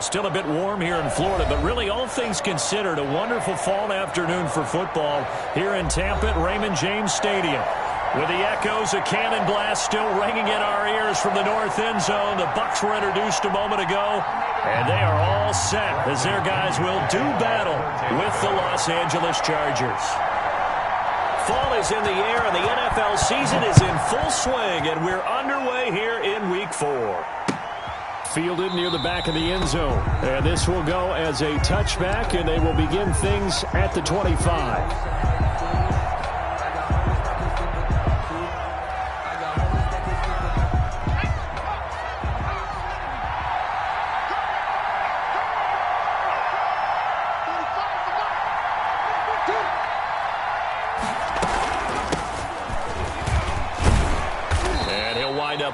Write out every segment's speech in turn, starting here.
Still a bit warm here in Florida, but really all things considered, a wonderful fall afternoon for football here in Tampa at Raymond James Stadium. With the echoes of cannon blast still ringing in our ears from the north end zone, the Bucks were introduced a moment ago, and they are all set as their guys will do battle with the Los Angeles Chargers. Fall is in the air, and the NFL season is in full swing, and we're underway here in Week 4. Fielded near the back of the end zone. And this will go as a touchback, and they will begin things at the 25.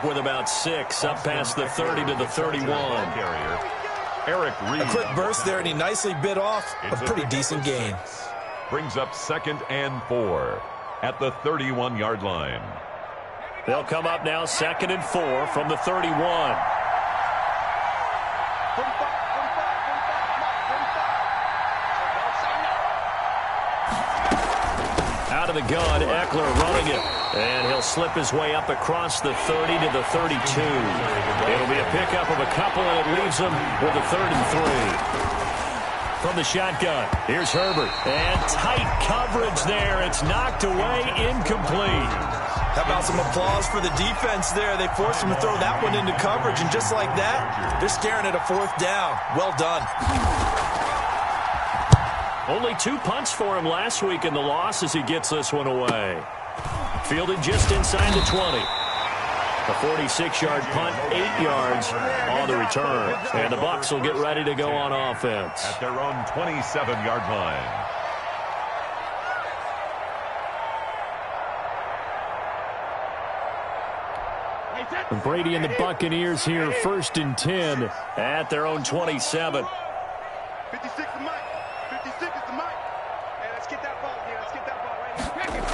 With about 6, up past the 30 to the 31. A quick burst there, and he nicely bit off a pretty decent gain. Brings up 2nd and 4 at the 31-yard line. They'll come up now 2nd and 4 from the 31. Out of the gun, Eckler running it. And he'll slip his way up across the 30 to the 32. It'll be a pickup of a couple, and it leaves them with a 3rd and 3. From the shotgun, here's Herbert. And tight coverage there. It's knocked away, incomplete. How about some applause for the defense there? They forced him to throw that one into coverage, and just like that, they're staring at a 4th down. Well done. Only 2 punts for him last week in the loss as he gets this one away. Fielded just inside the 20. A 46-yard punt, 8 yards on the return. And the Bucks will get ready to go on offense. At their own 27-yard line. And Brady and the Buccaneers here, 1st and 10 at their own 27. 56 is Mike. 56 is the Mike. Hey, let's get that ball here. Let's get that ball right here.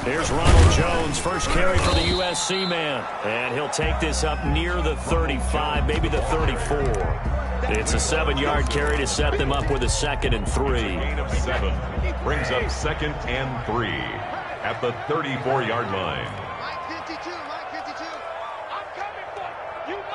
Here's Ronald Jones, first carry for the USC man. And he'll take this up near the 35, maybe the 34. It's a 7-yard carry to set them up with a 2nd and 3. Gain of 7 brings up 2nd and 3 at the 34-yard line. Mike 52, Mike 52. I'm coming for you, Mike.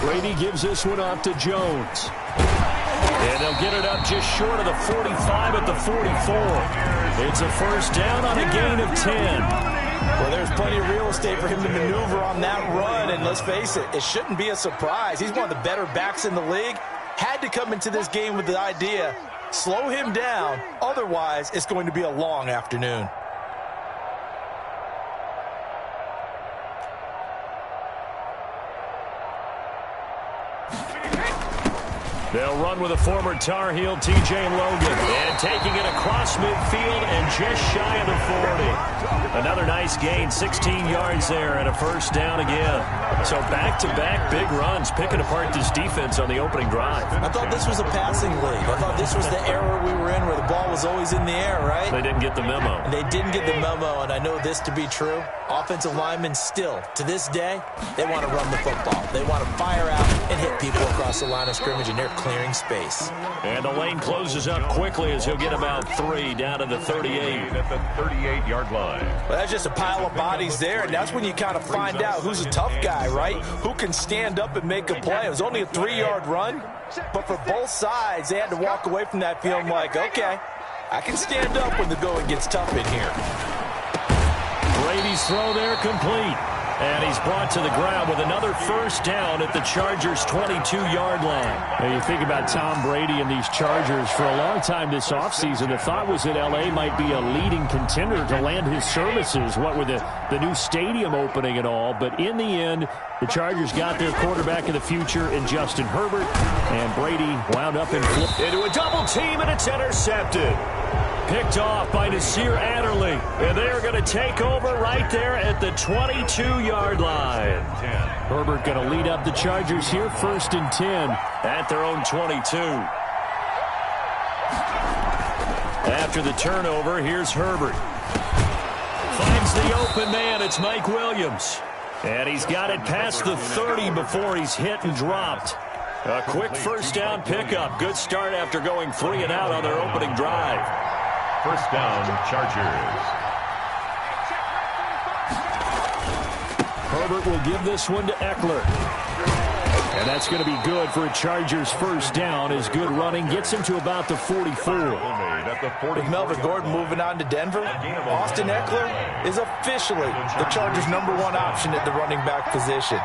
Brady gives this one off to Jones. And they'll get it up just short of the 45 at the 44. It's a 1st down on a gain of 10. Well, there's plenty of real estate for him to maneuver on that run, and let's face it, it shouldn't be a surprise. He's one of the better backs in the league. Had to come into this game with the idea, slow him down, otherwise it's going to be a long afternoon. They'll run with a former Tar Heel, T.J. Logan. And taking it across midfield and just shy of the 40. Another nice gain, 16 yards there and a 1st down again. So back-to-back big runs, picking apart this defense on the opening drive. I thought this was a passing league. I thought this was the era we were in where the ball was always in the air, right? They didn't get the memo. And they didn't get the memo, and I know this to be true. Offensive linemen still, to this day, they want to run the football. They want to fire out and hit people across the line of scrimmage, and they're clearing space. And the lane closes up quickly as he'll get about 3 down to the 38. At the 38-yard line. Well, that's just a pile of bodies there, and that's when you kind of find out who's a tough guy, right? Who can stand up and make a play. It was only a 3-yard run, but for both sides, they had to walk away from that feeling like, okay, I can stand up when the going gets tough in here. Brady's throw there complete. And he's brought to the ground with another 1st down at the Chargers' 22-yard line. Now you think about Tom Brady and these Chargers. For a long time this offseason, the thought was that L.A. might be a leading contender to land his services, what with the new stadium opening and all. But in the end, the Chargers got their quarterback of the future in Justin Herbert, and Brady wound up in into a double team, and it's intercepted. Picked off by Nasir Adderley. And they're going to take over right there at the 22-yard line. Herbert going to lead up the Chargers here, 1st and 10. At their own 22. After the turnover, here's Herbert. the open man. It's Mike Williams. And he's got it past the 30 before he's hit and dropped. A quick first down pickup. Good start after going 3 and out on their opening drive. First down, Chargers. Herbert will give this one to Eckler. And that's going to be good for a Chargers first down. His good running gets him to about the 44. With Melvin Gordon moving on to Denver, Austin Eckler is officially the Chargers' #1 option at the running back position.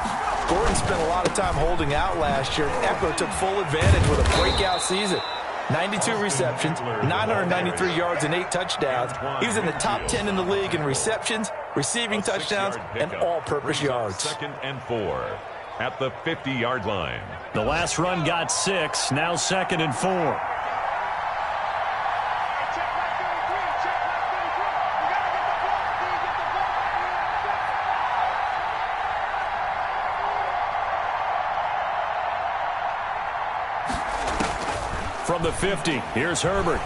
Gordon spent a lot of time holding out last year. Eckler took full advantage with a breakout season. 92 receptions, 993 yards, and 8 touchdowns. He was in the top 10 in the league in receptions, receiving touchdowns, and all-purpose yards. 2nd and 4 at the 50-yard line. The last run got 6, now 2nd and 4. From the 50, here's Herbert.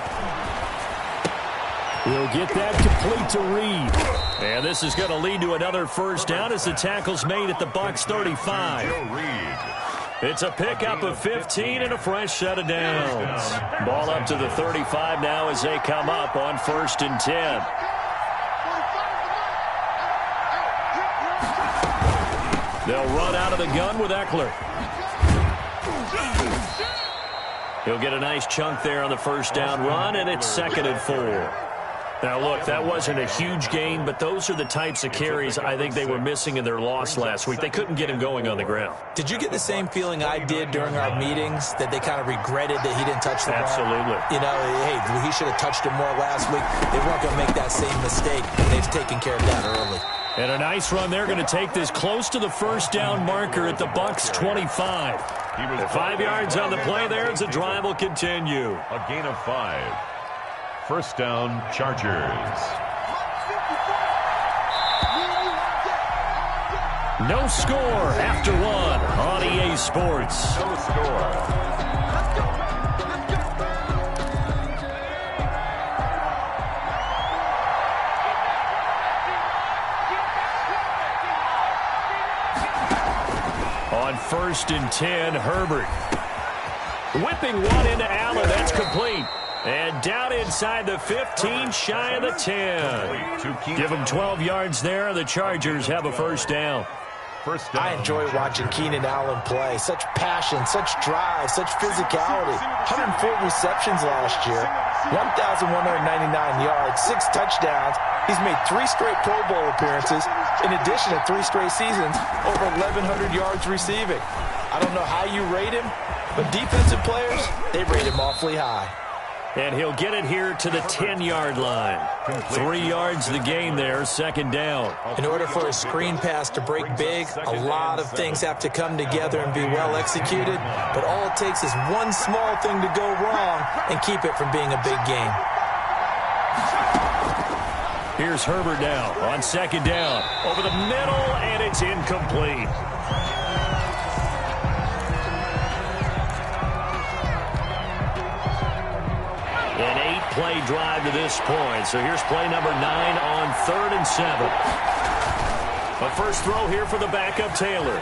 He'll get that complete to Reed. And this is going to lead to another first down as the tackle's made at the Bucks 35. It's a pickup of 15 and a fresh set of downs. Ball up to the 35 now as they come up on 1st and 10. They'll run out of the gun with Eckler. He'll get a nice chunk there on the first down run, and it's 2nd and 4. Now, look, that wasn't a huge gain, but those are the types of carries I think they were missing in their loss last week. They couldn't get him going on the ground. Did you get the same feeling I did during our meetings, that they kind of regretted that he didn't touch the ball? Absolutely. You know, hey, he should have touched it more last week. They weren't going to make that same mistake. They've taken care of that early. And a nice run. They're going to take this close to the first down marker at the Bucks 25. 5 yards on the play there as the drive will continue. A gain of 5. First down, Chargers. No score after 1 on EA Sports. No score. On 1st and 10, Herbert. Whipping one into Allen. That's complete. And down inside the 15, shy of the 10. Give them 12 yards there. The Chargers have a first down. I enjoy watching Keenan Allen play. Such passion, such drive, such physicality. 104 receptions last year, 1,199 yards, 6 touchdowns. He's made 3 straight Pro Bowl appearances, in addition to 3 straight seasons, over 1,100 yards receiving. I don't know how you rate him, but defensive players, they rate him awfully high. And he'll get it here to the 10-yard line. 3 yards the gain there, 2nd down. In order for a screen pass to break big, a lot of things have to come together and be well executed. But all it takes is one small thing to go wrong and keep it from being a big game. Here's Herbert now on 2nd down. Over the middle, and it's incomplete. An 8-play drive to this point. So here's play number 9 on 3rd and 7. A first throw here for the backup Taylor.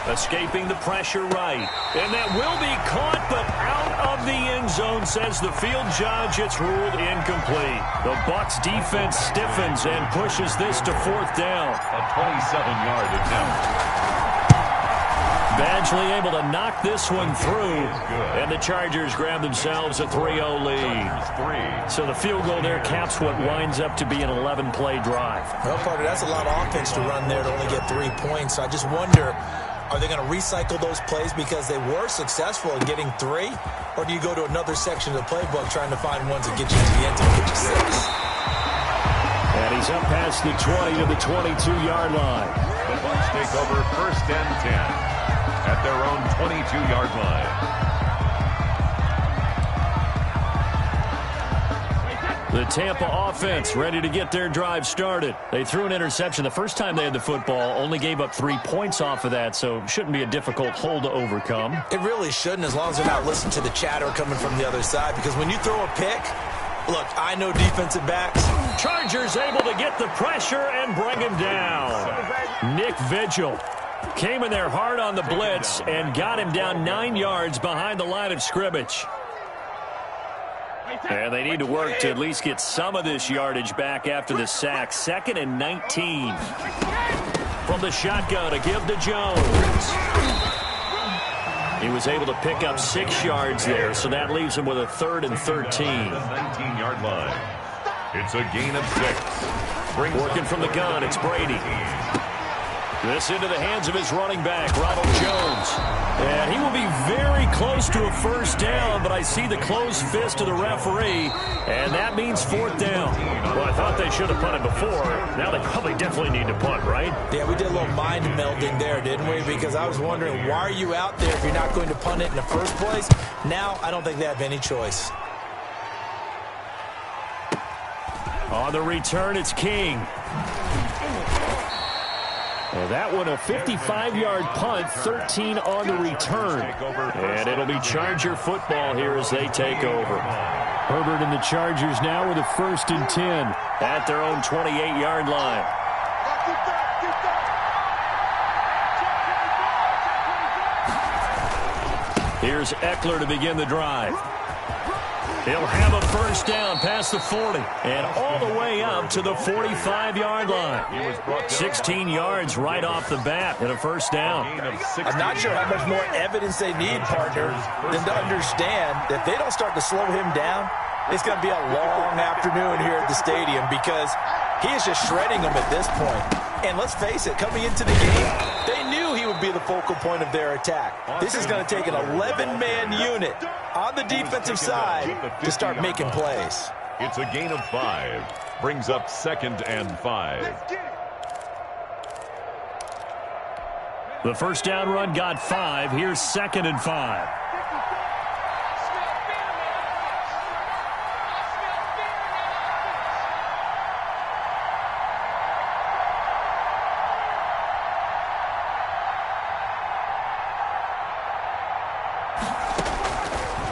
Escaping the pressure right. And that will be caught, but out of the end zone, says the field judge. It's ruled incomplete. The Bucks defense stiffens and pushes this to 4th down. A 27-yard attempt. Badgley able to knock this one through, and the Chargers grab themselves a 3-0 lead. So the field goal there caps what winds up to be an 11-play drive. Well, Parker, that's a lot of offense to run there to only get 3 points. So I just wonder, are they going to recycle those plays because they were successful in getting 3? Or do you go to another section of the playbook trying to find ones that get you to the end zone and get you 6? And he's up past the 20 to the 22-yard line. The Bucks take over 1st and 10. At their own 22-yard line. The Tampa offense ready to get their drive started. They threw an interception the first time they had the football, only gave up 3 points off of that, so it shouldn't be a difficult hole to overcome. It really shouldn't, as long as they're not listening to the chatter coming from the other side, because when you throw a pick, Look, I know defensive backs. Chargers able to get the pressure and bring him down. Nick Vigil came in there hard on the blitz and got him down 9 yards behind the line of scrimmage. And they need to work to at least get some of this yardage back after the sack. 2nd and 19. From the shotgun, a give to Jones. He was able to pick up 6 yards there, so that leaves him with a 3rd and 13. 19-yard line. It's a gain of 6. Working from the gun, it's Brady. This into the hands of his running back, Ronald Jones. And he will be very close to a first down, but I see the closed fist of the referee, and that means 4th down. Well, I thought they should have punted before. Now they probably definitely need to punt, right? Yeah, we did a little mind melding there, didn't we? Because I was wondering, why are you out there if you're not going to punt it in the first place? Now, I don't think they have any choice. On the return, it's King. And that one a 55-yard punt, 13 on the return. And it'll be Charger football here as they take over. Herbert and the Chargers now with a 1st and 10. At their own 28-yard line. Here's Eckler to begin the drive. He'll have a first down past the 40 and all the way up to the 45-yard line. 16 yards right off the bat and a first down. I'm not sure how much more evidence they need, partner, than to understand that if they don't start to slow him down, it's going to be a long afternoon here at the stadium because he is just shredding them at this point. And let's face it, coming into the game, they knew he would be the focal point of their attack. This is going to take an 11-man unit on the defensive side to start making plays. It's a gain of 5. Brings up 2nd and 5. The first down run got 5. Here's 2nd and 5.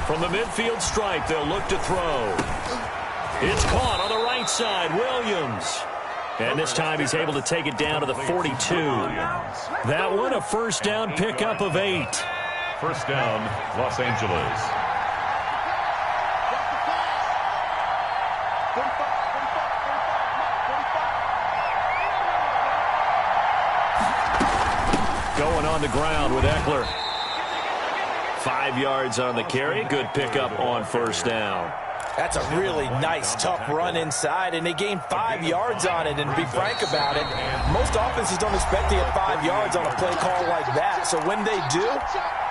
From the midfield stripe, they'll look to throw. It's caught on the right side, Williams. And this time he's able to take it down to the 42. That one, a first down pickup of 8. First down, Los Angeles. Going on the ground with Eckler. 5 yards on the carry. Good pickup on first down. That's a really nice, tough run inside, and they gained 5 yards on it. And to be frank about it, most offenses don't expect to get 5 yards on a play call like that. So when they do,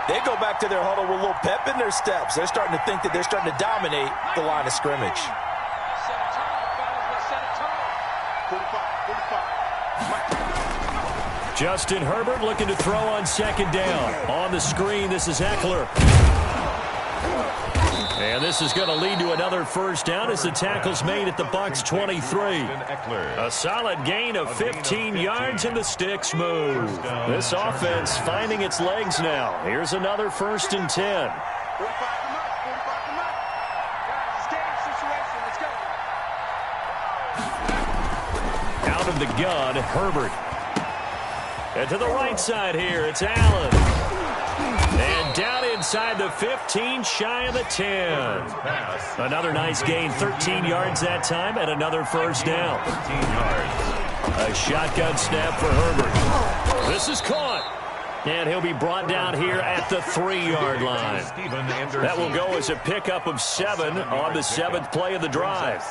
they go back to their huddle with a little pep in their steps. They're starting to think that they're starting to dominate the line of scrimmage. Justin Herbert looking to throw on second down. On the screen, this is Eckler. And this is going to lead to another first down as the tackle's made at the Bucks 23. A solid gain of 15 yards and the sticks move. This offense finding its legs now. Here's another 1st and 10. Out of the gun, Herbert. And to the right side here, it's Allen. And down inside the 15, shy of the 10. Another nice gain, 13 yards that time, and another first down. 13 yards. A shotgun snap for Herbert. This is caught. And he'll be brought down here at the 3-yard line. That will go as a pickup of 7 on the 7th play of the drive.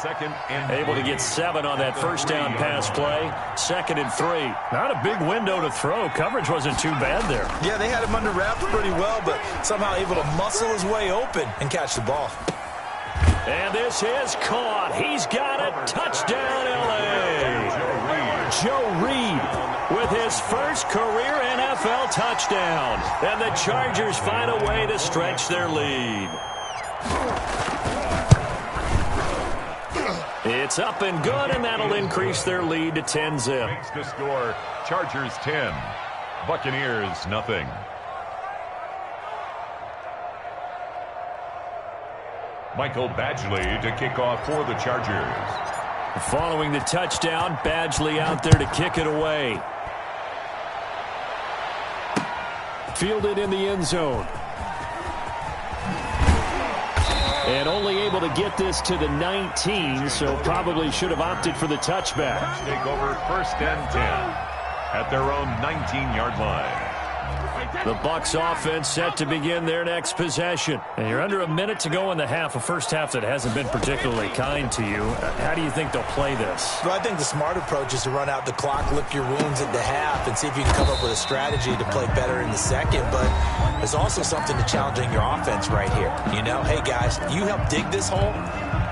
Able to get 7 on that first down pass play. 2nd and 3. Not a big window to throw. Coverage wasn't too bad there. Yeah, they had him under wraps pretty well, but somehow able to muscle his way open and catch the ball. And this is caught. He's got it. Touchdown, L.A. Joe Reed with his first career NFL touchdown. And the Chargers find a way to stretch their lead. It's up and good, and that'll increase their lead to 10-zip. Makes the score, Chargers 10, Buccaneers nothing. Michael Badgley to kick off for the Chargers. Following the touchdown, Badgley out there to kick it away. Fielded in the end zone. And only able to get this to the 19, so probably should have opted for the touchback. Take over 1st and 10 at their own 19-yard line. The Bucks offense set to begin their next possession. And you're under a minute to go in the half, a first half that hasn't been particularly kind to you. How do you think they'll play this? Well, I think the smart approach is to run out the clock, lick your wounds at the half, and see if you can come up with a strategy to play better in the second. But there's also something to challenging your offense right here. You know, hey, guys, you help dig this hole.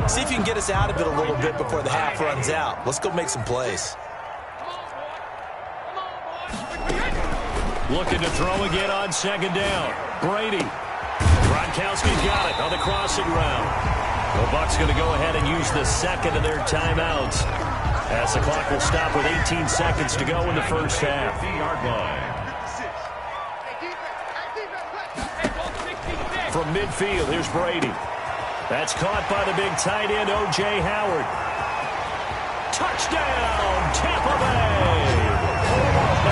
See if you can get us out of it a little bit before the half runs out. Let's go make some plays. Looking to throw again on 2nd down. Brady. Gronkowski's got it on the crossing route. The Bucks going to go ahead and use the second of their timeouts as the clock will stop with 18 seconds to go in the first half. 50-yard line. From midfield, here's Brady. That's caught by the big tight end, O.J. Howard. Touchdown, Tampa Bay!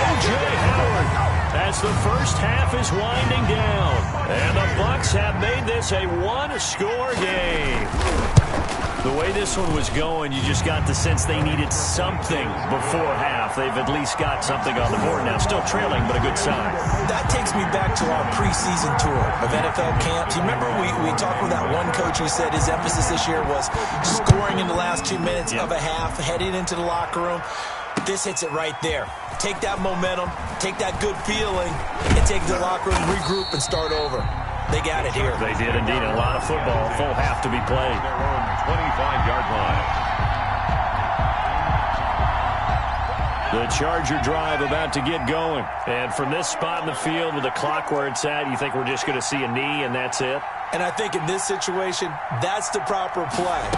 O.J. Howard. As the first half is winding down. And the Bucks have made this a one-score game. The way this one was going, you just got the sense they needed something before half. They've at least got something on the board now. Still trailing, but a good sign. That takes me back to our preseason tour of NFL camps. You remember we talked with that one coach who said his emphasis this year was scoring in the last 2 minutes of a half, heading into the locker room. This hits it right there. Take that momentum, take that good feeling, and take the locker room, regroup, and start over. They got it here. They did indeed. A lot of football, full half to be played. Their own 25-yard line. The Charger drive about to get going. And from this spot in the field with the clock where it's at, you think we're just going to see a knee and that's it? And I think in this situation, that's the proper play.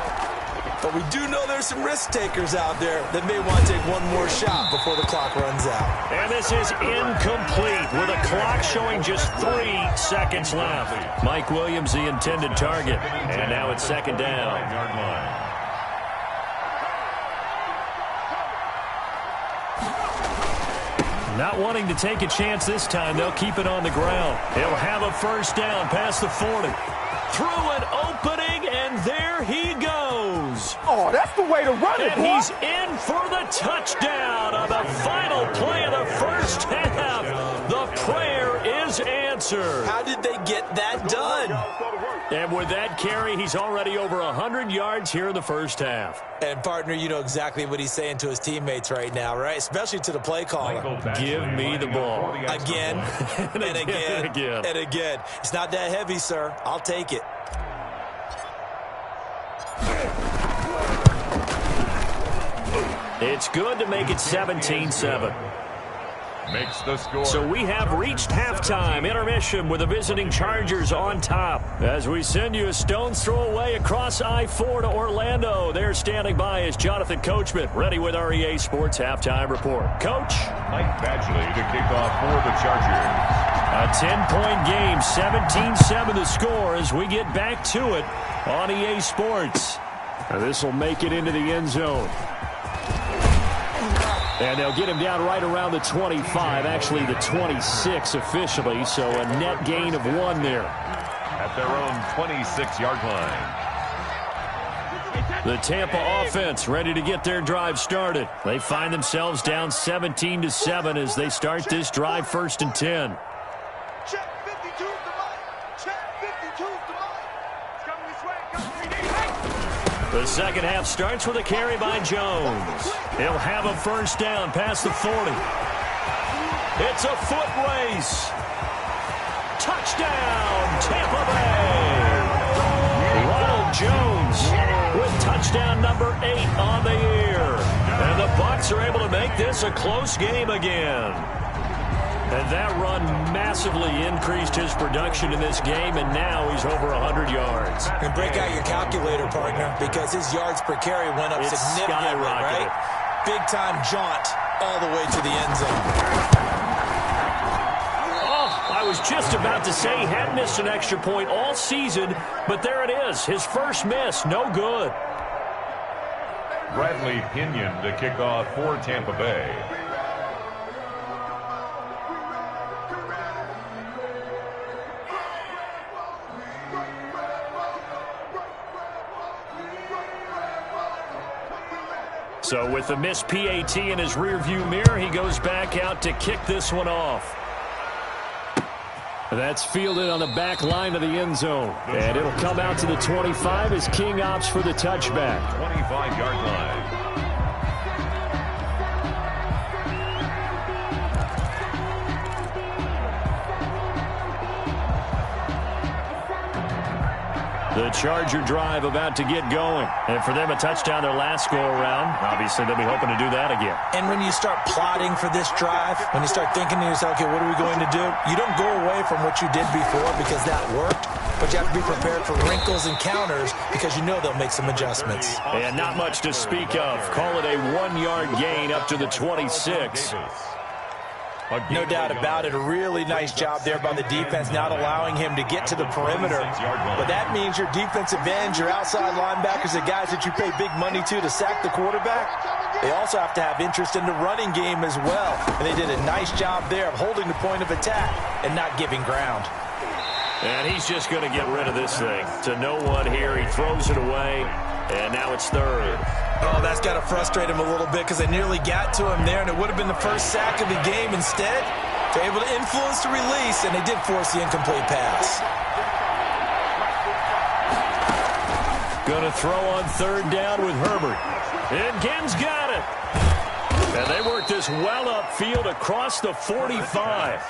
But we do know there's some risk takers out there that may want to take one more shot before the clock runs out. And this is incomplete with a clock showing just 3 seconds left. Mike Williams, the intended target. And now it's 2nd down. 5-yard line. Not wanting to take a chance this time, they'll keep it on the ground. He'll have a first down past the 40. Through an opening, and there he goes. Oh, that's the way to run it, and boy. He's in for the touchdown on the final play of the first half. The prayer is answered. How did they get that done? And with that carry, he's already over 100 yards here in the first half. And, partner, you know exactly what he's saying to his teammates right now, right? Especially to the play caller. Give me the ball. Again, and again, and again. It's not that heavy, sir. I'll take it. It's good to make it 17-7. Makes the score. So we have reached halftime. Intermission with the visiting Chargers on top. As we send you a stone's throw away across I-4 to Orlando. There standing by is Jonathan Coachman, ready with our EA Sports Halftime Report. Coach? Mike Badgley to kick off for the Chargers. A 10-point game, 17-7 the score as we get back to it on EA Sports. This will make it into the end zone. And they'll get him down right around the 25, actually the 26 officially, so a net gain of 1 there. At their own 26-yard line. The Tampa offense ready to get their drive started. They find themselves down 17-7 as they start this drive 1st and 10. Check 52's the mic. Check 52's the mic. It's coming this way. The second half starts with a carry by Jones. He'll have a first down past the 40. It's a foot race. Touchdown, Tampa Bay. Ronald Jones with touchdown number 8 on the year. And the Bucks are able to make this a close game again. And that run massively increased his production in this game, and now he's over 100 yards. And break out your calculator, partner, because his yards per carry went up significantly, right? Big-time jaunt all the way to the end zone. Oh, I was was just about to say he hadn't missed an extra point all season, but there it is. His first miss, no good. Bradley Pinion to kick off for Tampa Bay. So with the missed PAT in his rearview mirror, he goes back out to kick this one off. That's fielded on the back line of the end zone. And it'll come out to the 25 as King opts for the touchback. 25-yard line. The Charger drive about to get going. And for them, a touchdown their last go-around. Obviously, they'll be hoping to do that again. And when you start plotting for this drive, when you start thinking to yourself, okay, what are we going to do? You don't go away from what you did before because that worked, but you have to be prepared for wrinkles and counters because you know they'll make some adjustments. And not much to speak of. Call it a 1-yard gain up to the 26. No doubt about it. A really nice job there by the defense, not allowing him to get to the perimeter. But that means your defensive ends, your outside linebackers, the guys that you pay big money to sack the quarterback, they also have to have interest in the running game as well. And they did a nice job there of holding the point of attack and not giving ground. And he's just going to get rid of this thing. To no one here. He throws it away. And now it's third. Oh, that's got to frustrate him a little bit because they nearly got to him there, and it would have been the first sack of the game. Instead, they're able to influence the release, and they did force the incomplete pass. Going to throw on third down with Herbert. And Ginn's got it. And they work this well upfield across the 45.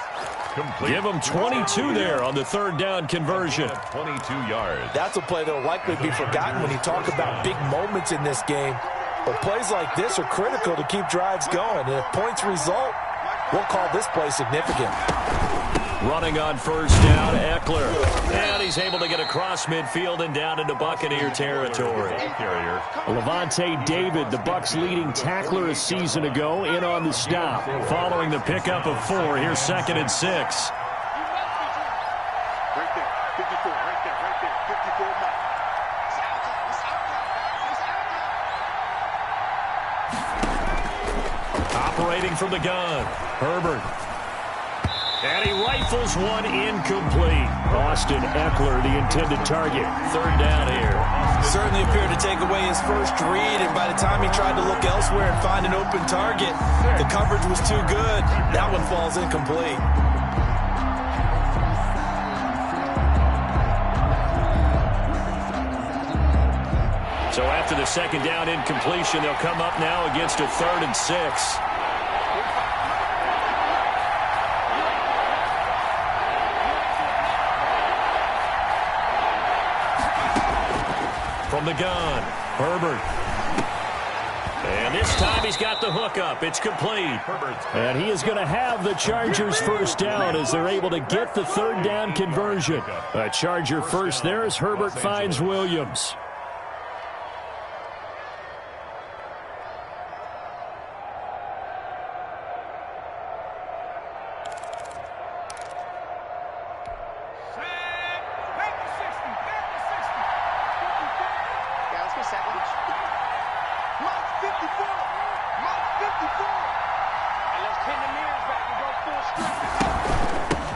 Give them 22 there on the third down conversion. 22 yards. That's a play that will likely be forgotten when you talk about big moments in this game. But plays like this are critical to keep drives going. And if points result, we'll call this play significant. Running on first down, Eckler. And he's able to get across midfield and down into Buccaneer territory. Levante David, the Bucks' leading tackler a season ago, in on the stop. Following the pickup of 4, here's 2nd and 6. Right there, 54, right there, 54 mark. Operating from the gun, Herbert. And he rifles one incomplete. Austin Eckler, the intended target. Third down here. Certainly appeared to take away his first read, and by the time he tried to look elsewhere and find an open target, the coverage was too good. That one falls incomplete. So after the second down incompletion, they'll come up now against a 3rd and 6. From the gun, Herbert. And this time he's got the hook up. It's complete. And he is going to have the Chargers first down as they're able to get the third down conversion. A Charger first there as Herbert finds Williams.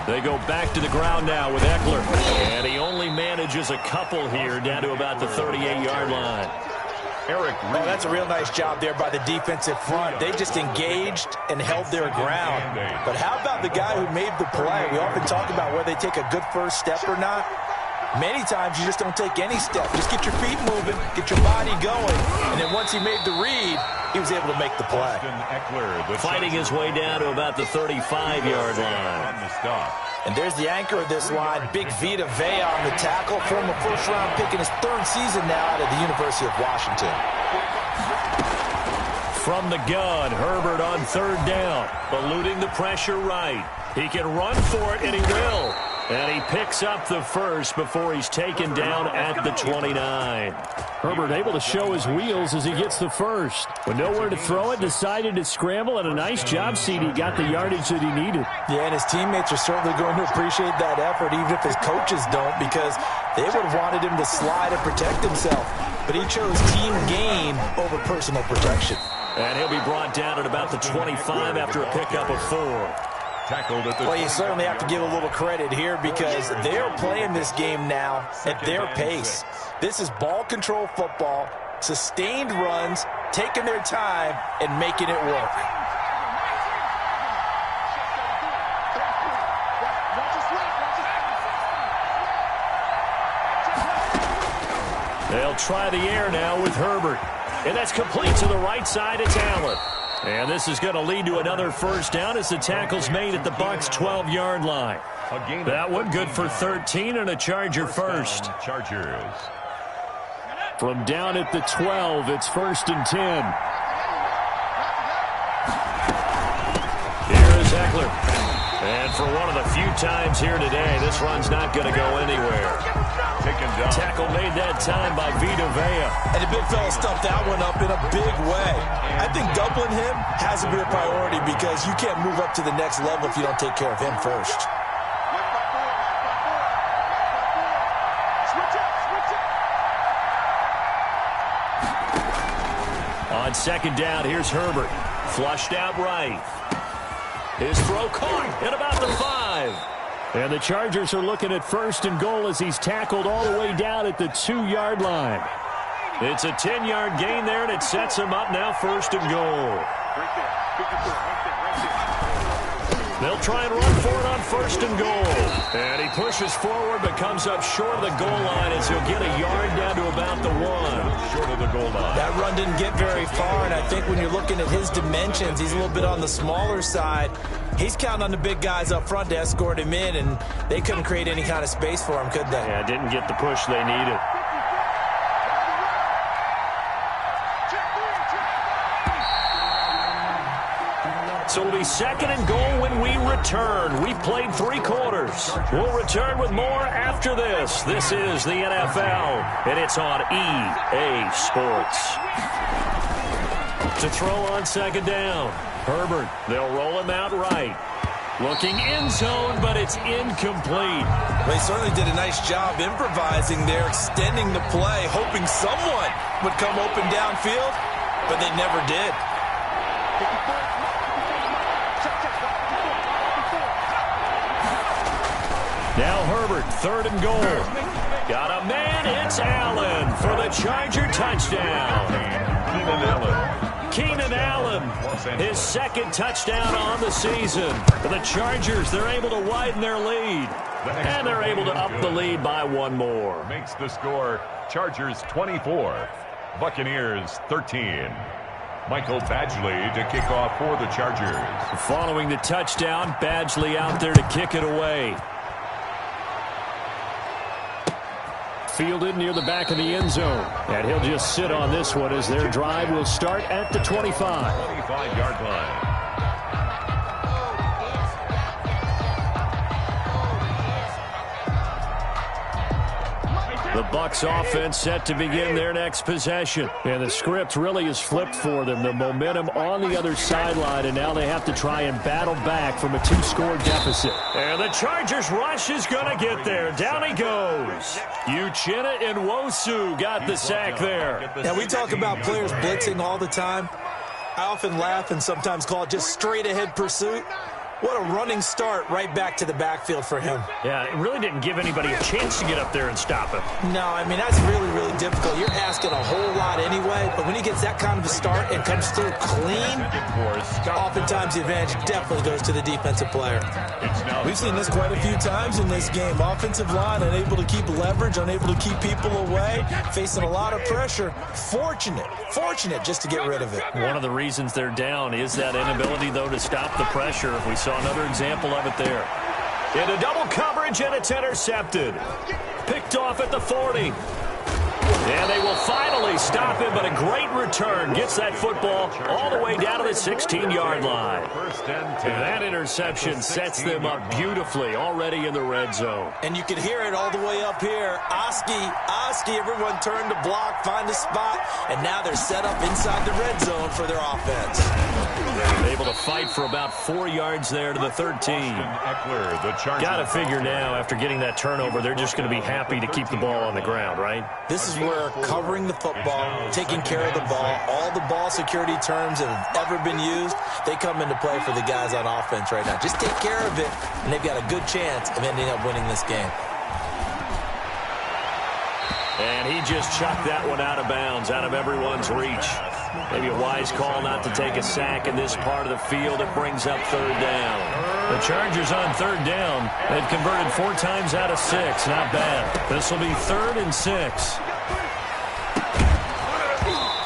They go back to the ground now with Eckler. And he only manages a couple here down to about the 38-yard line. Oh, that's a real nice job there by the defensive front. They just engaged and held their ground. But how about the guy who made the play? We often talk about whether they take a good first step or not. Many times you just don't take any step. Just get your feet moving, get your body going. And then once he made the read, he was able to make the play. Fighting his way down to about the 35-yard line. And there's the anchor of this line, Big Vita Vea on the tackle, former first-round pick in his 3rd season now out of the University of Washington. From the gun, Herbert on third down, eluding the pressure right. He can run for it, and he will. And he picks up the first before he's taken down at the 29. Herbert able to show his wheels as he gets the first. With nowhere to throw it, decided to scramble, and a nice job, CD. Got the yardage that he needed. Yeah, and his teammates are certainly going to appreciate that effort, even if his coaches don't, because they would have wanted him to slide and protect himself. But he chose team game over personal protection. And he'll be brought down at about the 25 after a pickup of 4. Tackled at the Well, you certainly have to give a little credit here because they're playing this game now at their pace. This is ball control football, sustained runs, taking their time, and making it work. They'll try the air now with Herbert. And that's complete to the right side. It's Allen. And this is going to lead to another first down as the tackle's made at the Bucks' 12-yard line. That one good for 13 and a Charger first. Chargers. From down at the 12, it's 1st and 10. Here is Eckler. And for one of the few times here today, this run's not going to go anywhere. Tackle made that time by Vita Vea. And the big fella stuffed that one up in a big way. I think doubling him has to be a priority because you can't move up to the next level if you don't take care of him first. On second down, here's Herbert. Flushed out right. His throw caught at about the 5. And the Chargers are looking at 1st and goal as he's tackled all the way down at the 2-yard line. It's a 10-yard gain there, and it sets him up now 1st and goal. They'll try and run for it on 1st and goal. And he pushes forward but comes up short of the goal line as he'll get a yard down to about the 1. Short of the goal line. That run didn't get very far, and I think when you're looking at his dimensions, he's a little bit on the smaller side. He's counting on the big guys up front to escort him in, and they couldn't create any kind of space for him, could they? Yeah, didn't get the push they needed. So it'll be 2nd and goal when we return. We've played 3 quarters. We'll return with more after this. This is the NFL, and it's on EA Sports. To throw on 2nd down. Herbert, they'll roll him out right. Looking end zone, but it's incomplete. They certainly did a nice job improvising there, extending the play, hoping someone would come open downfield, but they never did. Now Herbert, 3rd and goal. Got a man, it's Allen for the Charger touchdown. Keenan Allen, his 2nd touchdown on the season. For the Chargers, they're able to widen their lead. And they're able to up the lead by 1 more. Makes the score Chargers 24, Buccaneers 13. Michael Badgley to kick off for the Chargers. Following the touchdown, Badgley out there to kick it away. Fielded near the back of the end zone. And he'll just sit on this one as their drive will start at the 25. 25-yard line. The Bucks offense set to begin their next possession. And the script really is flipped for them. The momentum on the other sideline, and now they have to try and battle back from a 2-score deficit. And the Chargers rush is going to get there. Down he goes. Uchenna Nwosu got the sack there. Now, we talk about players blitzing all the time. I often laugh and sometimes call it just straight-ahead pursuit. What a running start right back to the backfield for him. Yeah, it really didn't give anybody a chance to get up there and stop him. No, I mean, that's really, really difficult. You're asking a whole lot anyway, but when he gets that kind of a start and comes through clean, oftentimes the advantage definitely goes to the defensive player. We've seen this quite a few times in this game. Offensive line unable to keep leverage, unable to keep people away, facing a lot of pressure. Fortunate just to get rid of it. One of the reasons they're down is that inability, though, to stop the pressure. We saw another example of it there. Into double coverage, and it's intercepted. Picked off at the 40. And they will finally stop him, but a great return. Gets that football all the way down to the 16-yard line. That interception sets them up beautifully already in the red zone. And you can hear it all the way up here. Oski, everyone turned to block, find a spot, and now they're set up inside the red zone for their offense. Able to fight for about 4 yards there to the 13. Got to figure now, after getting that turnover, they're just going to be happy to keep the ball on the ground, right? This is where covering the football, taking care of the ball, all the ball security terms that have ever been used, they come into play for the guys on offense right now. Just take care of it, and they've got a good chance of ending up winning this game. And he just chucked that one out of bounds, out of everyone's reach. Maybe a wise call not to take a sack in this part of the field. It brings up third down. The Chargers on third down. They've converted 4 times out of 6. Not bad. This will be 3rd and 6.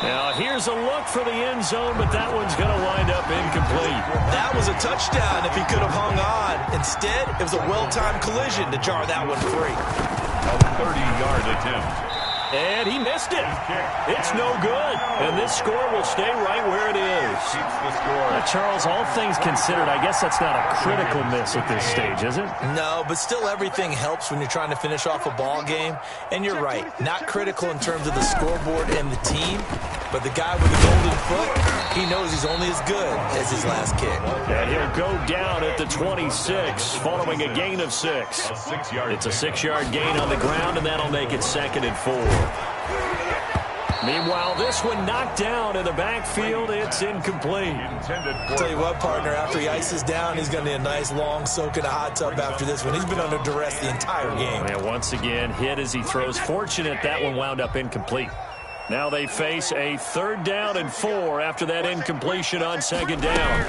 Now, here's a look for the end zone, but that one's going to wind up incomplete. That was a touchdown if he could have hung on. Instead, it was a well-timed collision to jar that one free. A 30-yard attempt. And he missed it. It's no good. And this score will stay right where it is. Charles, all things considered, I guess that's not a critical miss at this stage, is it? No, but still everything helps when you're trying to finish off a ball game. And you're right, not critical in terms of the scoreboard and the team, but the guy with the golden foot, he knows he's only as good as his last kick. And he'll go down at the 26 following a gain of 6. It's a 6-yard gain on the ground, and that'll make it 2nd and 4. Meanwhile, this one knocked down in the backfield. It's incomplete. I'll tell you what, partner, after he ices down, he's going to need a nice long soak in a hot tub after this one. He's been under duress the entire game. And once again, hit as he throws. Fortunate that one wound up incomplete. Now they face a 3rd down and 4 after that incompletion on 2nd down.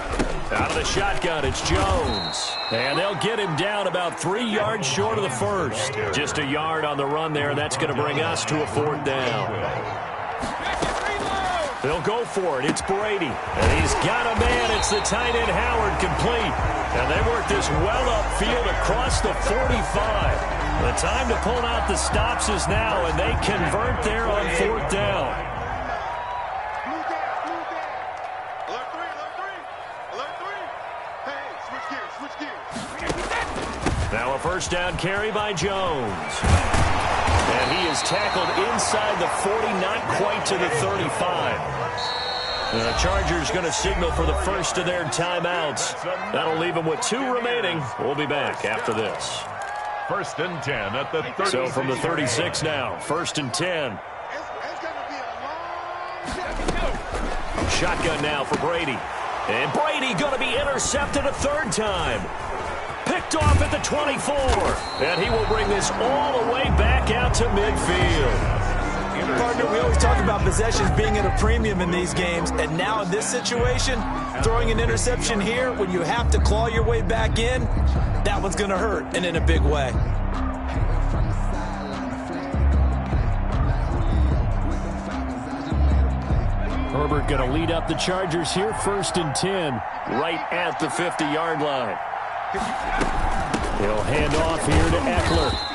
Out of the shotgun, it's Jones. And they'll get him down about 3 yards short of the first. Just a yard on the run there, and that's going to bring us to a 4th down. They'll go for it. It's Brady. And he's got a man. It's the tight end, Howard, complete. And they work this well upfield across the 45. The time to pull out the stops is now, and they convert there on 4th down. Now a 1st down carry by Jones. And he is tackled inside the 40, not quite to the 35. The Chargers going to signal for the first of their timeouts. That'll leave them with 2 remaining. We'll be back after this. 1st and 10 at the 36. So from the 36 now, 1st and 10. Shotgun now for Brady. And Brady going to be intercepted a 3rd time. Picked off at the 24. And he will bring this all the way back out to midfield. Partner, we always talk about possessions being at a premium in these games, and now in this situation, throwing an interception here when you have to claw your way back in, that one's going to hurt, and in a big way. Herbert going to lead up the Chargers here, 1st and 10, right at the 50-yard line. He'll hand off here to Eckler.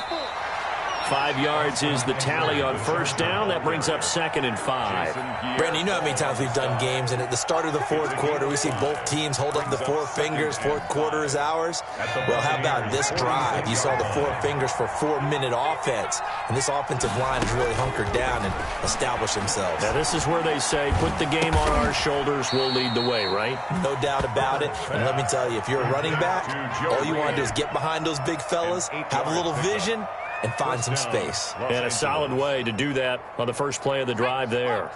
5 yards is the tally on 1st down. That brings up 2nd and 5. Brandon, you know how many times we've done games, and at the start of the 4th quarter, we see both teams hold up the 4 fingers. 4th quarter is ours. Well, how about this drive? You saw the 4 fingers for 4-minute offense, and this offensive line has really hunkered down and established themselves. Now, this is where they say, put the game on our shoulders, we'll lead the way, right? No doubt about it. And let me tell you, if you're a running back, all you want to do is get behind those big fellas, have a little vision, and find some space. And a solid way to do that on the first play of the drive there.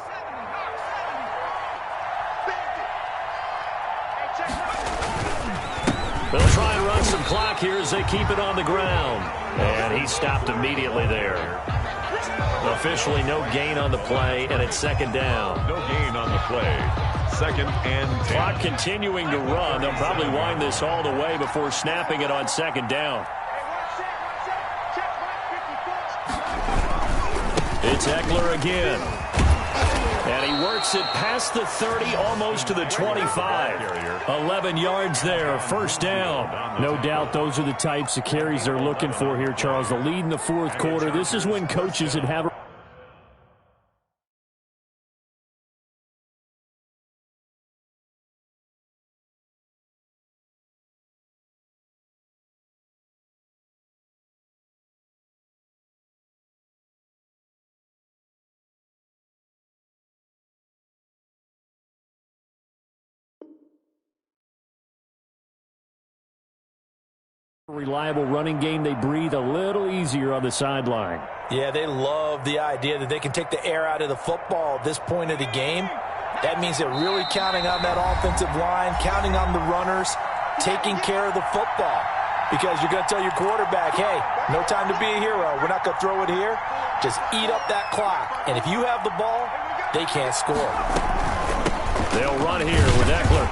They'll try and run some clock here as they keep it on the ground. And he stopped immediately there. Officially no gain on the play, and it's 2nd down. No gain on the play. 2nd and 10. Clock continuing to run. They'll probably wind this all the way before snapping it on 2nd down. It's Eckler again. And he works it past the 30, almost to the 25. 11 yards there, 1st down. No doubt those are the types of carries they're looking for here, Charles. The lead in the 4th quarter. This is when coaches that have Reliable running game, they breathe a little easier on the sideline. Yeah, they love the idea that they can take the air out of the football at this point of the game. That means they're really counting on that offensive line, counting on the runners, taking care of the football. Because you're going to tell your quarterback, hey, no time to be a hero. We're not going to throw it here. Just eat up that clock. And if you have the ball, they can't score. They'll run here with Eckler.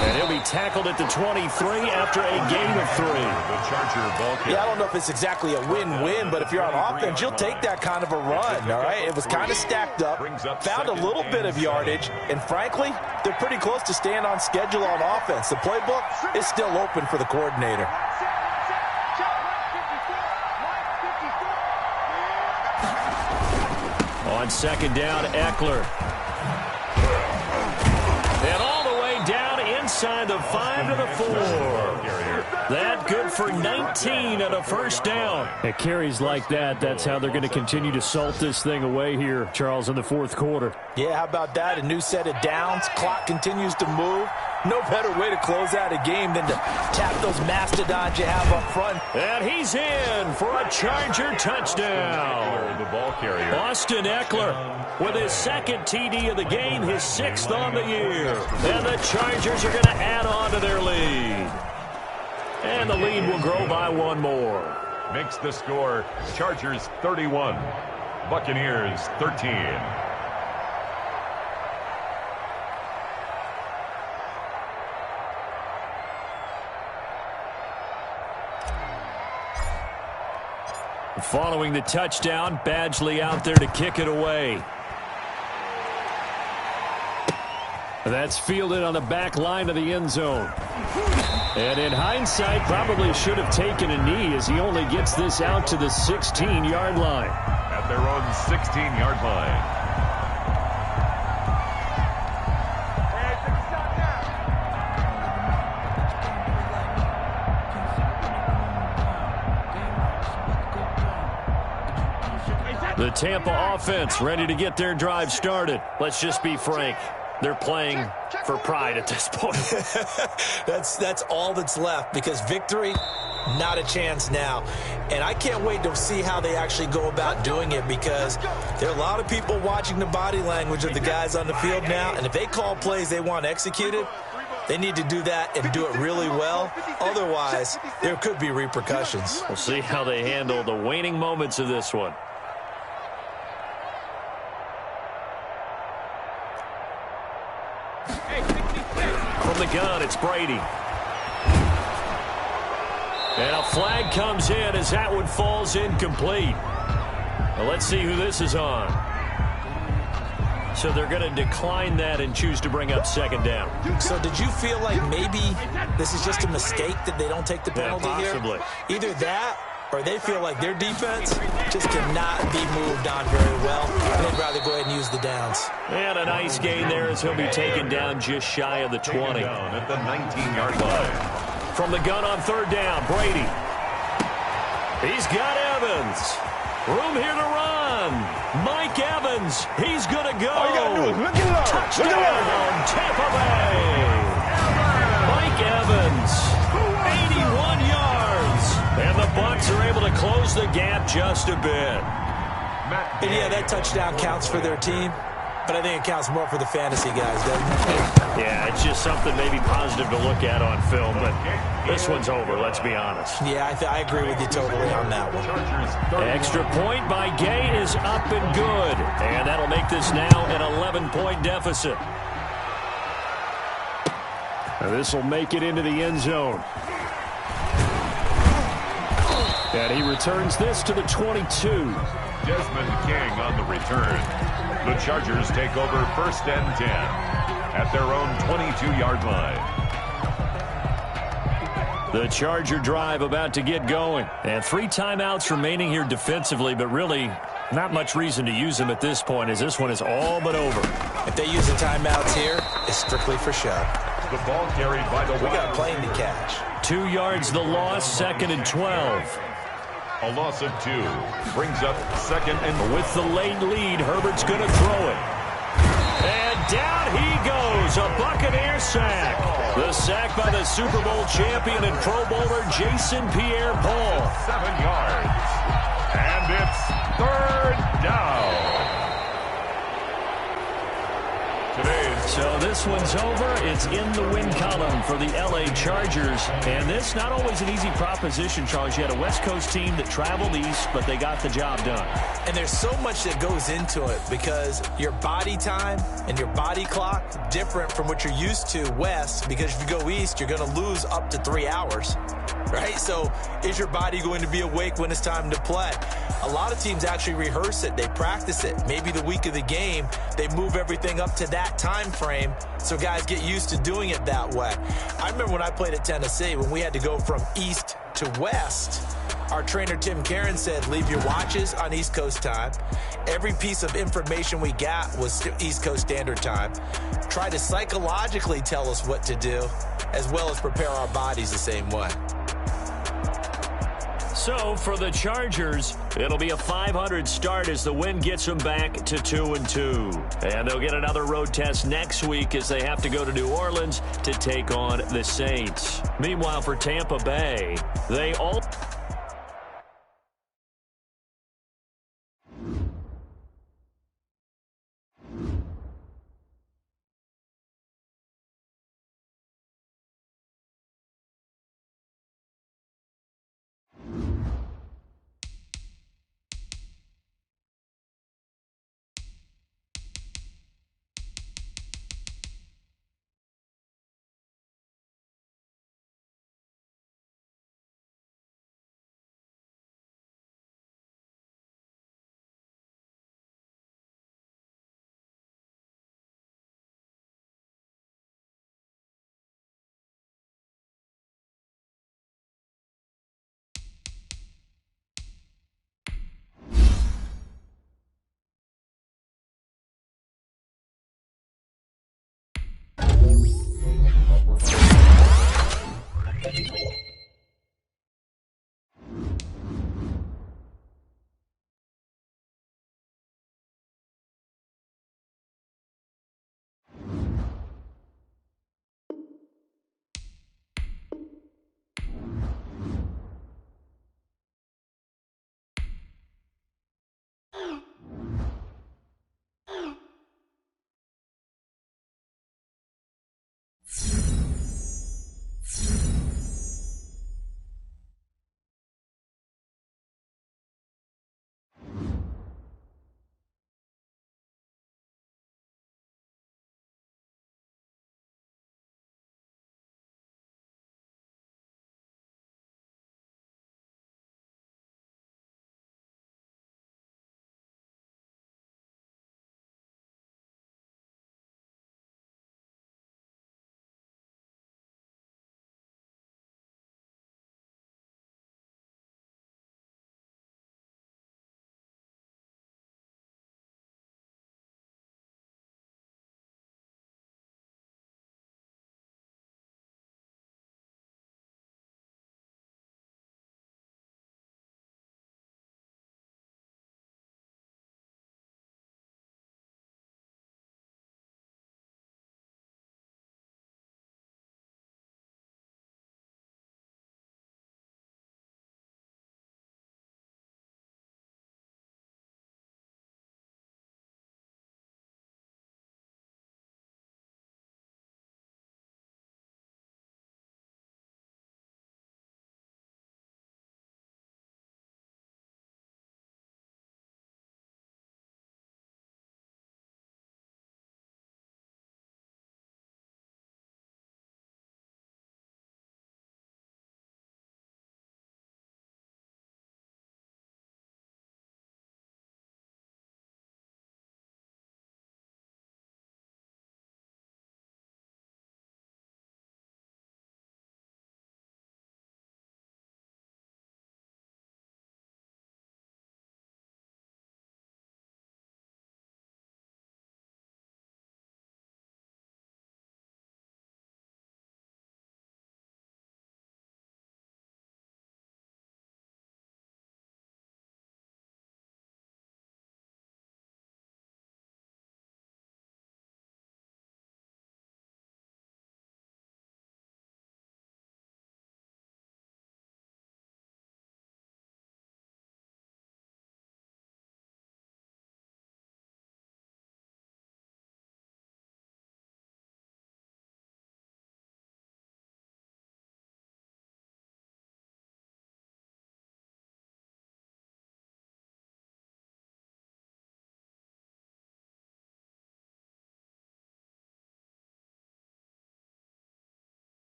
And he'll be tackled at the 23 after a gain of 3. The Charger ball kick. Yeah, I don't know if it's exactly a win-win, but if you're on offense, you'll take that kind of a run, all right? It was kind of stacked up, found a little bit of yardage, and frankly, they're pretty close to staying on schedule on offense. The playbook is still open for the coordinator. On second down, Eckler. And all the way down inside the 5 to the 4. That good for 19 and a first down. At carries like that, that's how they're going to continue to salt this thing away here, Charles, in the fourth quarter. Yeah, how about that? A new set of downs. Clock continues to move. No better way to close out a game than to tap those mastodons you have up front. And he's in for a Charger touchdown. The ball carrier. Austin Eckler with his second TD of the game, his 6th on the year. And the Chargers are going to add on to their lead. And the lead will grow by 1 more. Makes the score Chargers 31, Buccaneers 13. Following the touchdown, Badgley out there to kick it away. That's fielded on the back line of the end zone. And in hindsight, probably should have taken a knee as he only gets this out to the 16-yard line. At their own 16-yard line. The Tampa offense ready to get their drive started. Let's just be frank. They're playing for pride at this point. That's all that's left, because victory, not a chance now. And I can't wait to see how they actually go about doing it, because there are a lot of people watching the body language of the guys on the field now, and if they call plays they want executed, they need to do that and do it really well. Otherwise, there could be repercussions. We'll see how they handle the waning moments of this one. From the gun, it's Brady. And a flag comes in as that one falls incomplete. Well, let's see who this is on. So they're going to decline that and choose to bring up second down. So did you feel like maybe this is just a mistake that they don't take the penalty possibly here? Either that, or they feel like their defense just cannot be moved on very well, and they'd rather go ahead and use the downs. And a nice gain there as he'll be taken down just shy of the 20. Down at the 19-yard line. From the gun on third down, Brady. He's got Evans. Room here to run. Mike Evans. He's going to go. All you got to do is look it up. Touchdown, Tampa Bay. Mike Evans, 81 yards. And the Bucks are able to close the gap just a bit. And yeah, that touchdown counts for their team, but I think it counts more for the fantasy guys, doesn't it? Yeah, it's just something maybe positive to look at on film, but this one's over, let's be honest. Yeah, I agree with you totally on that one. Extra point by Gay is up and good, and that'll make this now an 11-point deficit. This will make it into the end zone. And he returns this to the 22. Desmond King on the return. The Chargers take over first and 10 at their own 22-yard line. The Charger drive about to get going. And 3 timeouts remaining here defensively, but really not much reason to use them at this point, as this one is all but over. If they use the timeouts here, it's strictly for show. The ball carried by the We got a plane to catch. 2 yards the loss, 2nd and 12. A loss of 2 brings up 2nd and With the late lead, Herbert's going to throw it. And down he goes, a Buccaneer sack. The sack by the Super Bowl champion and Pro Bowler Jason Pierre-Paul. 7 yards. And it's 3rd down. So this one's over. It's in the win column for the LA Chargers. And this not always an easy proposition, Charles. You had a West Coast team that traveled east, but they got the job done. And there's so much that goes into it because your body time and your body clock different from what you're used to west, because if you go east, you're going to lose up to 3 hours, right? So is your body going to be awake when it's time to play? A lot of teams actually rehearse it. They practice it. Maybe the week of the game, they move everything up to that time frame so guys get used to doing it that way. I remember when I played at Tennessee, when we had to go from east to west, our trainer Tim Karen said, leave your watches on East Coast time. Every piece of information we got was East Coast Standard Time. Try to psychologically tell us what to do, as well as prepare our bodies the same way. So for the Chargers, it'll be a 500 start as the win gets them back to 2-2. And they'll get another road test next week as they have to go to New Orleans to take on the Saints. Meanwhile, for Tampa Bay, they all...